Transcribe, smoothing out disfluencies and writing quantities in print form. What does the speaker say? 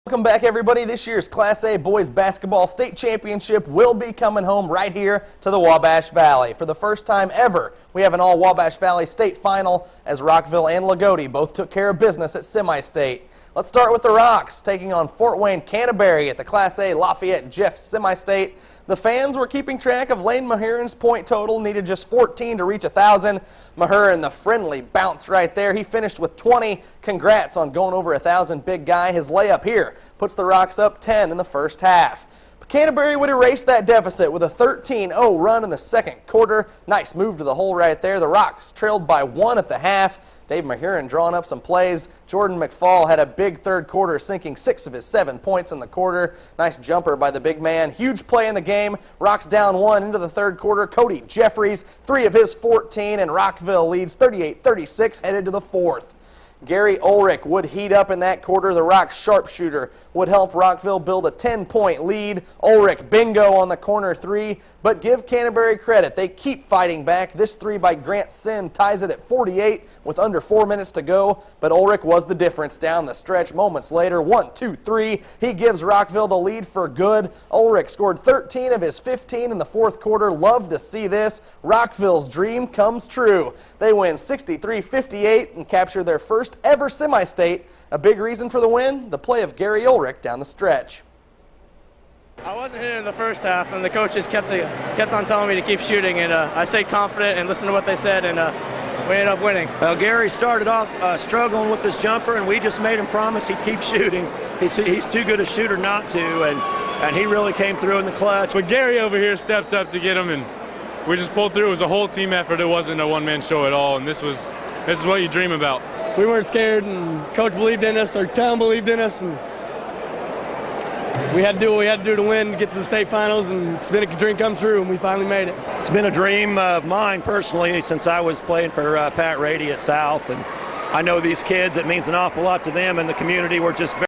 Welcome back, everybody. This year's Class A Boys Basketball State Championship will be coming home right here to the Wabash Valley. For the first time ever, we have an all-Wabash Valley state final as Rockville and Lagodi both took care of business at semi-state. Let's start with the Rocks, taking on Fort Wayne Canterbury at the Class A Lafayette Jeff semi-state. The fans were keeping track of Lane MAHURIN's point total, needed just 14 to reach 1,000. MAHURIN, the friendly bounce right there. He finished with 20. Congrats on going over 1,000, big guy. His layup here puts the Rocks up 10 in the first half. But Canterbury would erase that deficit with a 13-0 run in the second quarter. Nice move to the hole right there. The Rocks trailed by 1 at the half. Dave MAHURIN drawing up some plays. Jordan McFall had a big third quarter, sinking 6 of his 7 points in the quarter. Nice jumper by the big man. Huge play in the game. Rocks down 1 into the third quarter. Cody Jeffries, 3 of his 14, and Rockville leads 38-36 headed to the fourth. Gary ULRICH would heat up in that quarter. The Rocks sharpshooter would help Rockville build a 10-point lead. ULRICH bingo on the corner 3, but give Canterbury credit. They keep fighting back. This 3 by Grant Sin ties it at 48 with under 4 minutes to go, but ULRICH was the difference down the stretch. Moments later, 1, 2, 3. He gives Rockville the lead for good. ULRICH scored 13 of his 15 in the fourth quarter. Love to see this. Rockville's dream comes true. They win 63-58 and capture their first ever semi-state. A big reason for the win, the play of Gary ULRICH down the stretch. I wasn't hitting in the first half, and the coaches kept on telling me to keep shooting, and I stayed confident and listened to what they said, and we ended up winning. Well, Gary started off struggling with this jumper, and we just made him promise he'd keep shooting. He's too good a shooter not to, and he really came through in the clutch. But Gary over here stepped up to get him, and we just pulled through. It was a whole team effort. It wasn't a one-man show at all, and this is what you dream about. We weren't scared, and coach believed in us, our town believed in us, and we had to do what we had to do to win, get to the state finals, and it's been a dream come true, and we finally made it. It's been a dream of mine personally since I was playing for Pat Rady at South, and I know these kids, it means an awful lot to them and the community. We're just very